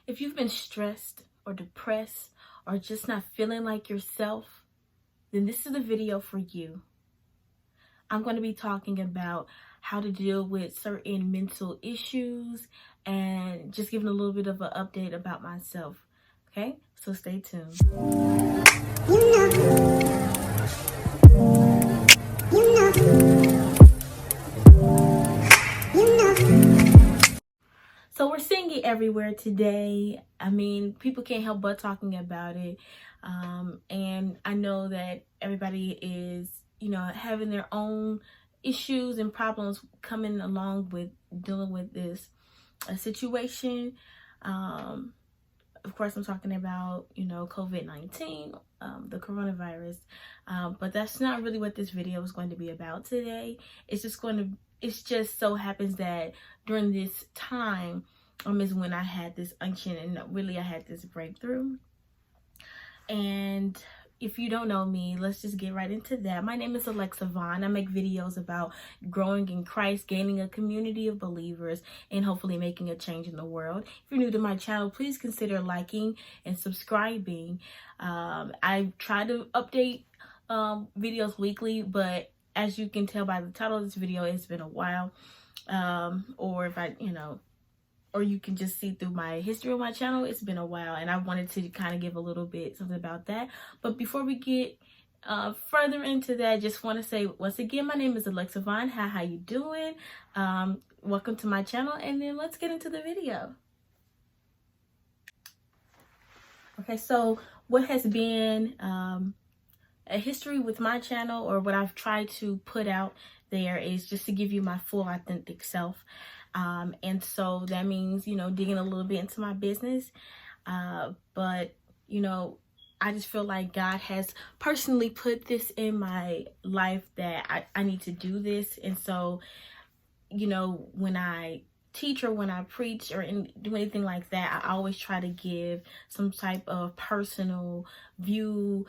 If you've been stressed or depressed or just not feeling like yourself, then this is the video for you. I'm going to be talking about how to deal with certain mental issues and just giving a little bit of an update about myself. Okay, so stay tuned. So we're seeing it everywhere today. I mean, people can't help but talking about it. And I know that everybody is, having their own issues and problems coming along with dealing with this situation. Of course, I'm talking about, COVID-19, the coronavirus. But that's not really what this video is going to be about today. It just so happens that during this time is when I had this unction and really I had this breakthrough. And if you don't know me, let's just get right into that. My name is Alexa Vaughn. I make videos about growing in Christ, gaining a community of believers, and hopefully making a change in the world. If you're new to my channel, please consider liking and subscribing. I try to update videos weekly, but as you can tell by the title of this video, it's been a while. Or if or you can just see through my history of my channel, it's been a while, and I wanted to kind of give a little bit something about that. But before we get further into that, I just want to say once again, my name is Alexa Vaughn. How you doing? Welcome to my channel, and then let's get into the video. Okay, so what has been a history with my channel, or what I've tried to put out there, is just to give you my full authentic self. And so that means, digging a little bit into my business. But, I just feel like God has personally put this in my life that I need to do this. And so, when I teach or when I preach or do anything like that, I always try to give some type of personal view,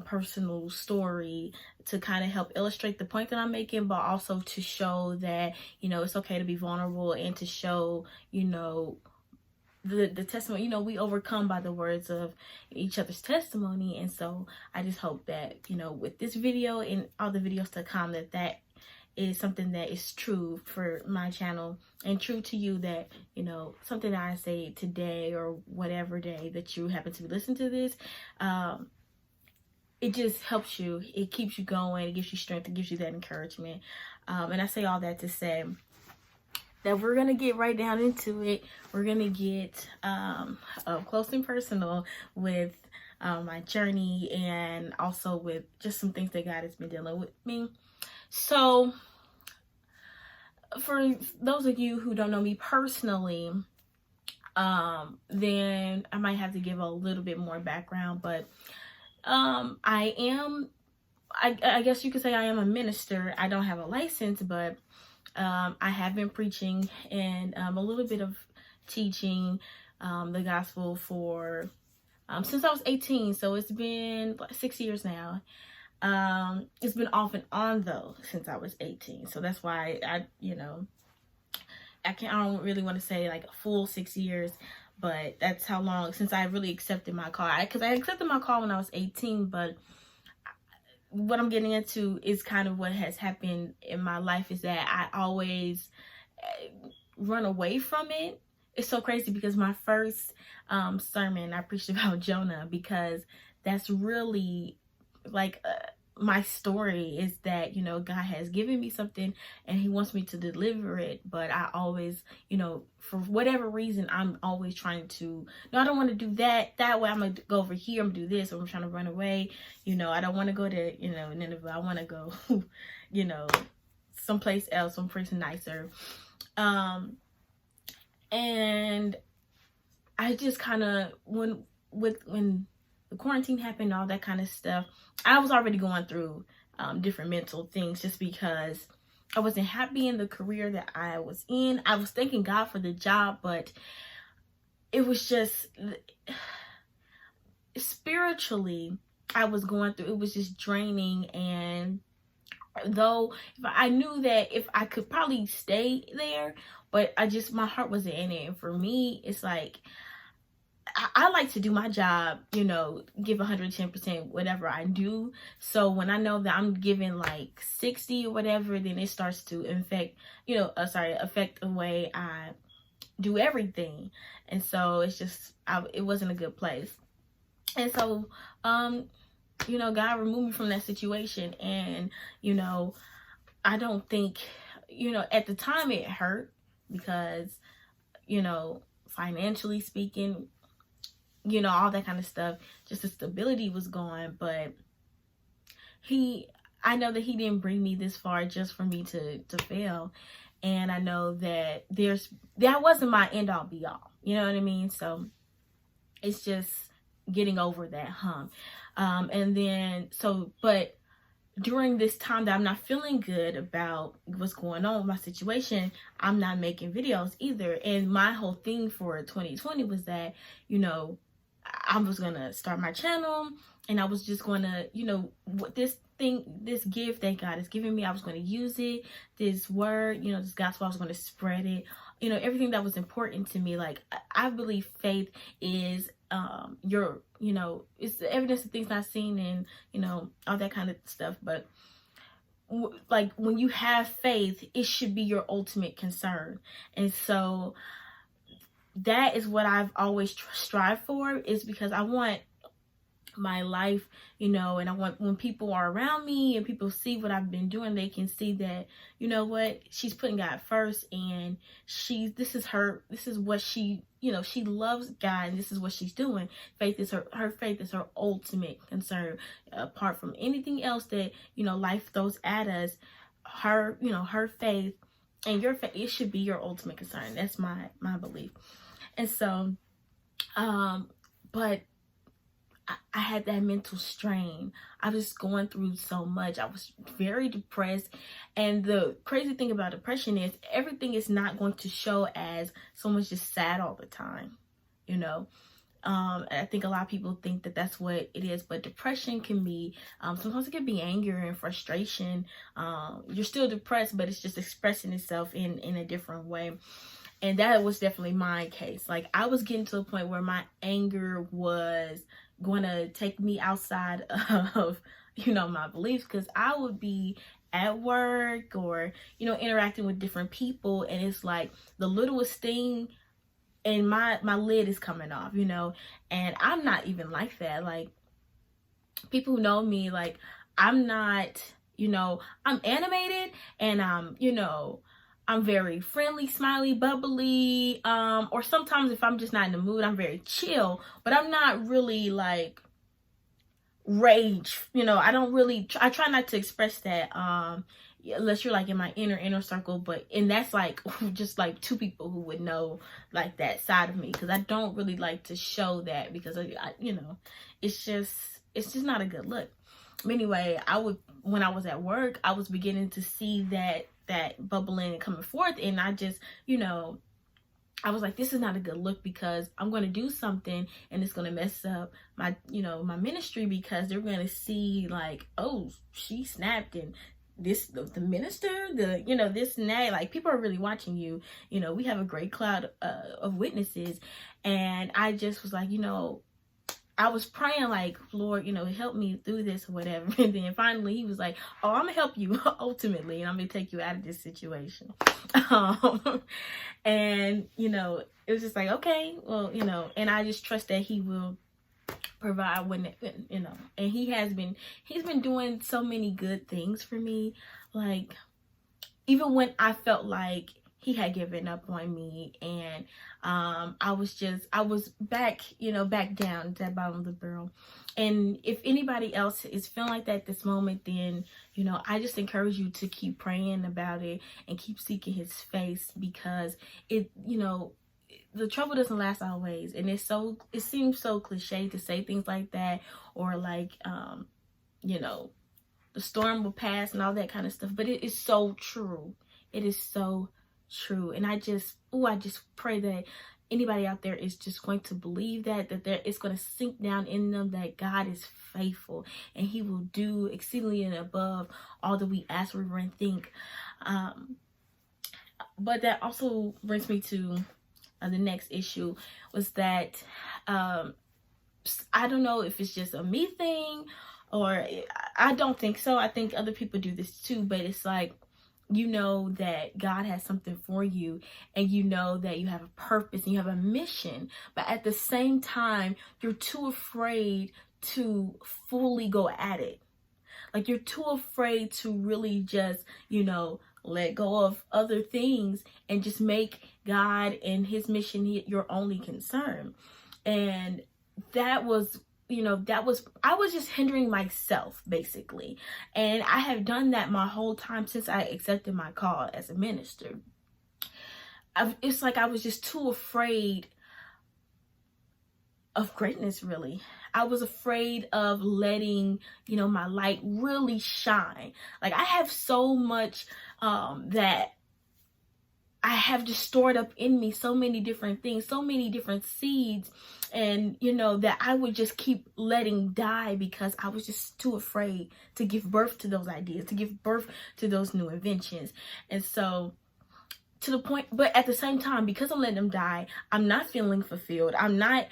personal story to kind of help illustrate the point that I'm making, but also to show that, it's okay to be vulnerable and to show, the testimony, we overcome by the words of each other's testimony. And so I just hope that, with this video and all the videos to come, that is something that is true for my channel and true to you, that, something that I say today or whatever day that you happen to listen to this, it just helps you. It keeps you going. It gives you strength. It gives you that encouragement. And I say all that to say that we're going to get right down into it. We're going to get up close and personal with my journey, and also with just some things that God has been dealing with me. So for those of you who don't know me personally, then I might have to give a little bit more background, but I guess you could say I am a minister. I don't have a license, but I have been preaching and a little bit of teaching the gospel for since I was 18. So it's been like 6 years now. It's been off and on though since I was 18. So that's why I don't really want to say like a full 6 years, but that's how long since I really accepted my call. Because I accepted my call when I was 18, but what I'm getting into is kind of what has happened in my life is that I always run away from it. It's so crazy because my first sermon, I preached about Jonah, because that's really like my story, is that, God has given me something and he wants me to deliver it. But I always, for whatever reason, I'm always trying to, no, I don't want to do that way. I'm going to go over here. I'm going to do this. Or I'm trying to run away. I don't want to go to, Nineveh. I want to go, someplace else, someplace nicer. And I just kind of, when the quarantine happened, all that kind of stuff, I was already going through different mental things, just because I wasn't happy in the career that I was in. I was thanking God for the job, but it was just spiritually, I was going through, it was just draining. And though I knew that if I could probably stay there, but my heart wasn't in it. And for me, it's like, I like to do my job, you know, give 110% whatever I do. So when I know that I'm giving like 60 or whatever, then it starts to affect the way I do everything. And so it's just, it wasn't a good place. And so, God removed me from that situation. And, I don't think, at the time it hurt because, financially speaking, all that kind of stuff, just the stability was gone. But I know that he didn't bring me this far just for me to fail. And I know that that wasn't my end all be all. You know what I mean? So it's just getting over that hump. But during this time that I'm not feeling good about what's going on with my situation, I'm not making videos either. And my whole thing for 2020 was that, I was going to start my channel, and I was just going to, this gift that God has given me, I was going to use it, this word, this gospel, I was going to spread it, everything that was important to me. Like, I believe faith is it's the evidence of things not seen, and all that kind of stuff. But like, when you have faith, it should be your ultimate concern. And so that is what I've always strived for, is because I want my life, and I want, when people are around me and people see what I've been doing, they can see that, what, she's putting God first, and this is what she loves God, and this is what she's doing. Faith is her faith is her ultimate concern. Apart from anything else that, life throws at us, her faith and your faith, it should be your ultimate concern. That's my belief. And so, but I had that mental strain. I was going through so much. I was very depressed. And the crazy thing about depression is everything is not going to show as someone's just sad all the time. I think a lot of people think that that's what it is, but depression can be, sometimes it can be anger and frustration. You're still depressed, but it's just expressing itself in a different way. And that was definitely my case. Like, I was getting to a point where my anger was going to take me outside of, my beliefs, because I would be at work or, interacting with different people, and it's like the littlest thing and my lid is coming off, and I'm not even like that. Like, people who know me, like, I'm not, I'm animated, and I'm very friendly, smiley, bubbly, or sometimes if I'm just not in the mood, I'm very chill, but I'm not really like rage, I try not to express that, unless you're like in my inner circle, and that's like just like two people who would know like that side of me, because I don't really like to show that, because it's just not a good look. But anyway, when I was at work, I was beginning to see that bubbling and coming forth, and I just, I was like, this is not a good look, because I'm going to do something and it's going to mess up my, my ministry, because they're going to see like, oh, she snapped, and the minister, this and that, like, people are really watching you. We have a great cloud of witnesses. And I just was like, I was praying like, Lord, help me through this or whatever. And then finally he was like, oh, I'm gonna help you ultimately, and I'm gonna take you out of this situation. And it was just like, okay, well, and I just trust that he will provide when and he's been doing so many good things for me. Like, even when I felt like he had given up on me, and I was back down to that bottom of the barrel. And if anybody else is feeling like that at this moment, then I just encourage you to keep praying about it and keep seeking his face, because the trouble doesn't last always. And it seems so cliche to say things like that, or like the storm will pass and all that kind of stuff, but it is so true. It is so true. And I just pray that anybody out there is just going to believe that it's going to sink down in them that God is faithful, and he will do exceedingly and above all that we ask, or even think. But that also brings me to the next issue was that I don't know if it's just a me thing, or I don't think so. I think other people do this too, but it's like, you know that God has something for you, and you know that you have a purpose and you have a mission, but at the same time, you're too afraid to fully go at it. Like, you're too afraid to really just, let go of other things and just make God and his mission your only concern. And that was, I was just hindering myself, basically. And I have done that my whole time since I accepted my call as a minister. It's like I was just too afraid of greatness, really. I was afraid of letting, my light really shine. Like, I have so much that I have just stored up in me, so many different things, so many different seeds, and that I would just keep letting die because I was just too afraid to give birth to those ideas, to give birth to those new inventions. And so, to the point, but at the same time, because I'm letting them die, I'm not feeling fulfilled. I'm not,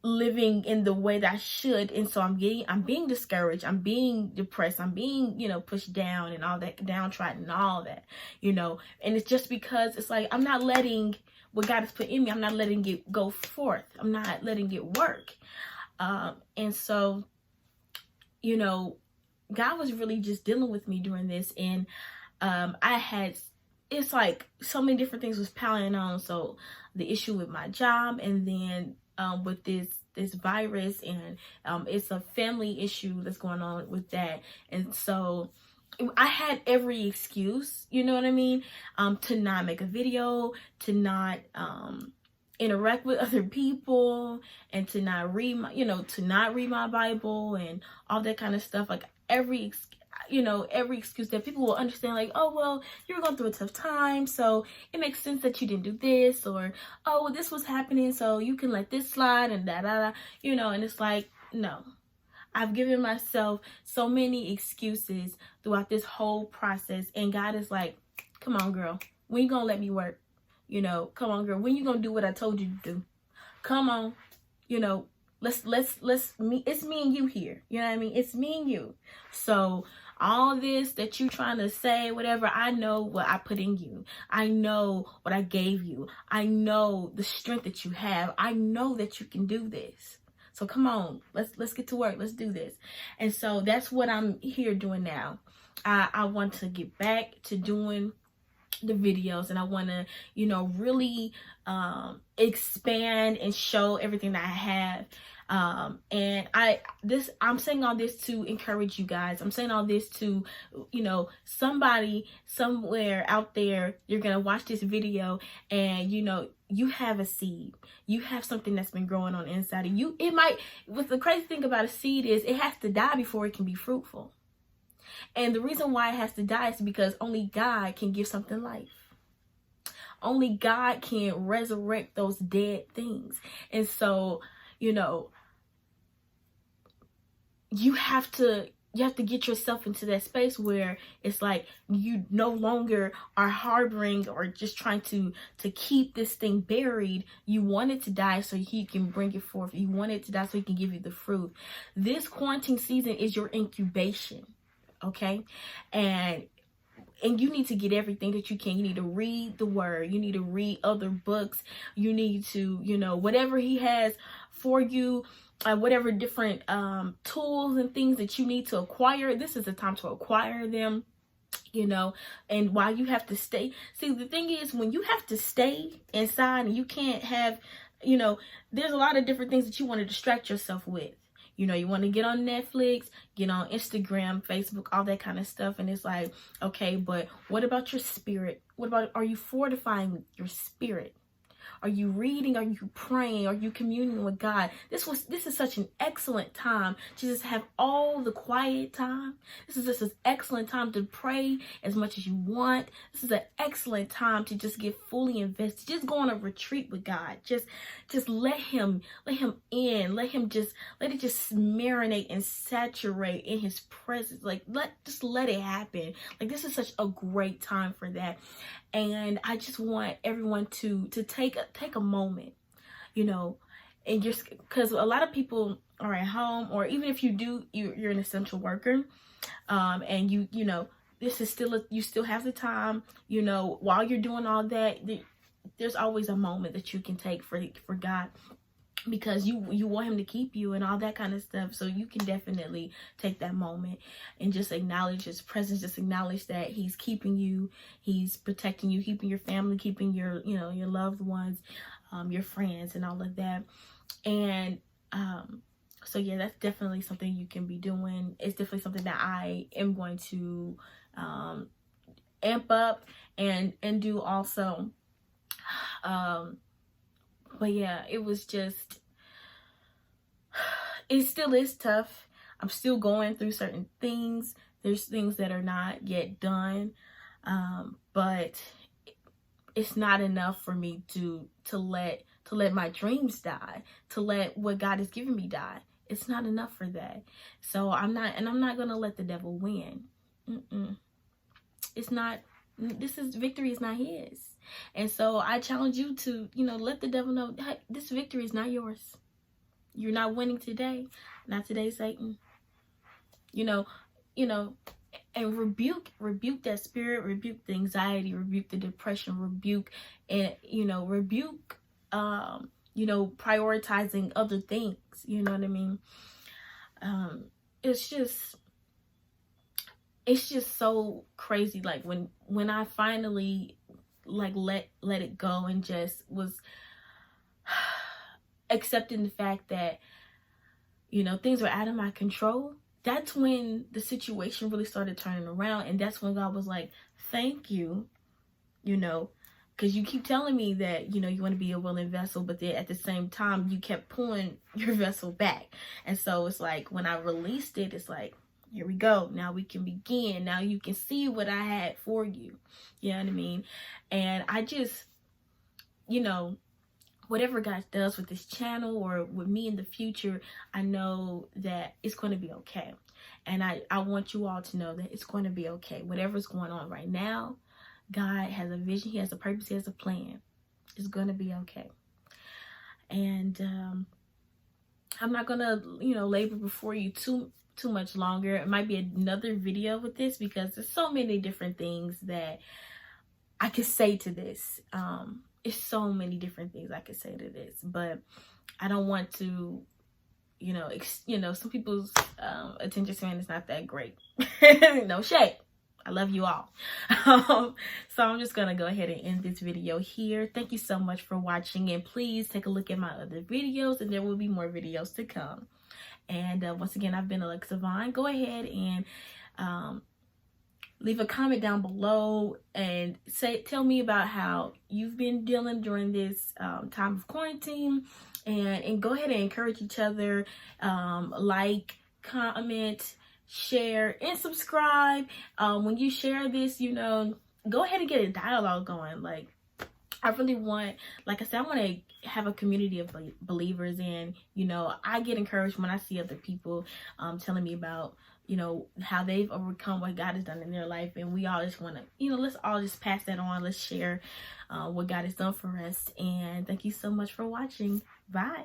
living in the way that I should. And so I'm being discouraged. I'm being depressed. I'm being, pushed down and all that, downtrodden and all that, and it's just because it's like, I'm not letting what God has put in me, I'm not letting it go forth. I'm not letting it work. And so, God was really just dealing with me during this. And it's like so many different things was piling on. So the issue with my job, and then with this virus, and it's a family issue that's going on with that. And so I had every excuse, you know what I mean, to not make a video, to not interact with other people, and to not read my Bible and all that kind of stuff. Like, every excuse that people will understand, like, oh, well, you were going through a tough time, so it makes sense that you didn't do this, or, oh, well, this was happening, so you can let this slide, and and it's like, no. I've given myself so many excuses throughout this whole process, and God is like, come on, girl, when you gonna let me work? Come on, girl, when you gonna do what I told you to do? Come on, let's it's me and you here. You know what I mean? It's me and you. So all this that you trying to say, whatever, I know what I put in you. I know what I gave you. I know the strength that you have. I know that you can do this. So come on, let's get to work. Let's do this. And so that's what I'm here doing now. I want to get back to doing the videos, and I want to, really expand and show everything that I have. And I'm saying all this to encourage you guys. I'm saying all this to, somebody somewhere out there, you're going to watch this video, and, you have a seed. You have something that's been growing on the inside of you. What the crazy thing about a seed is, it has to die before it can be fruitful. And the reason why it has to die is because only God can give something life. Only God can resurrect those dead things. And so, you have to get yourself into that space where it's like you no longer are harboring or just trying to keep this thing buried. You want it to die so he can bring it forth. You want it to die so he can give you the fruit. This quarantine season is your incubation, okay? And you need to get everything that you can. You need to read the word. You need to read other books. You need to, whatever he has for you, whatever different tools and things that you need to acquire. This is the time to acquire them, and while you have to stay. See, the thing is, when you have to stay inside and you can't have, there's a lot of different things that you want to distract yourself with. You want to get on Netflix, get on Instagram, Facebook, all that kind of stuff. And it's like, okay, but what about your spirit? Are you fortifying your spirit? Are you reading? Are you praying? Are you communing with God? This is such an excellent time to just have all the quiet time. This is just an excellent time to pray as much as you want. This is an excellent time to just get fully invested. Just go on a retreat with God. Just let him in. Let it just marinate and saturate in his presence. Like, let it happen. Like, this is such a great time for that. And I just want everyone to take a moment, you know, and just because a lot of people are at home, or even if you're an essential worker, and you know, this is still you still have the time, you know, while you're doing all that, there's always a moment that you can take for God, because you want him to keep you and all that kind of stuff. So you can definitely take that moment and just acknowledge his presence, just acknowledge that he's keeping you, he's protecting you, keeping your family, keeping your, you know, your loved ones, your friends and all of that. And so yeah, that's definitely something you can be doing. It's definitely something that I am going to amp up and do also. But yeah, it was just, it still is tough. I'm still going through certain things. There's things that are not yet done, but it's not enough for me to let my dreams die, to let what God has given me die. It's not enough for that. So I'm not gonna let the devil win. It's not. Victory is not his. And so I challenge you to, you know, let the devil know, hey, this victory is not yours. You're not winning today. Not today, Satan. You know, and rebuke that spirit, rebuke the anxiety, rebuke the depression, rebuke, and, you know, rebuke, you know, prioritizing other things. You know what I mean? It's just so crazy. Like when I finally like let it go and just was accepting the fact that, you know, things were out of my control, that's when the situation really started turning around. And that's when God was like, thank you, you know, because you keep telling me that, you know, you want to be a willing vessel, but then at the same time you kept pulling your vessel back. And so it's like when I released it, it's like, here we go. Now we can begin. Now you can see what I had for you. You know what I mean? And I just, you know, whatever God does with this channel or with me in the future, I know that it's going to be okay. And I want you all to know that it's going to be okay. Whatever's going on right now, God has a vision. He has a purpose. He has a plan. It's going to be okay. And I'm not going to, you know, labor before you too much longer. It might be another video with this because there's so many different things that I could say to this. It's so many different things I could say to this, but I don't want to, you know, some people's attention span is not that great. No shade. I love you all. So I'm just gonna go ahead and end this video here. Thank you so much for watching, and please take a look at my other videos, and there will be more videos to come. And once again, I've been Alexa Vaughn. Go ahead and leave a comment down below and tell me about how you've been dealing during this time of quarantine, and go ahead and encourage each other. Like, comment, share, and subscribe. When you share this, you know, go ahead and get a dialogue going. Like, I really want, like I said, I want to have a community of believers, and, you know, I get encouraged when I see other people telling me about, you know, how they've overcome what God has done in their life. And we all just want to, you know, let's all just pass that on. Let's share what God has done for us. And thank you so much for watching. Bye.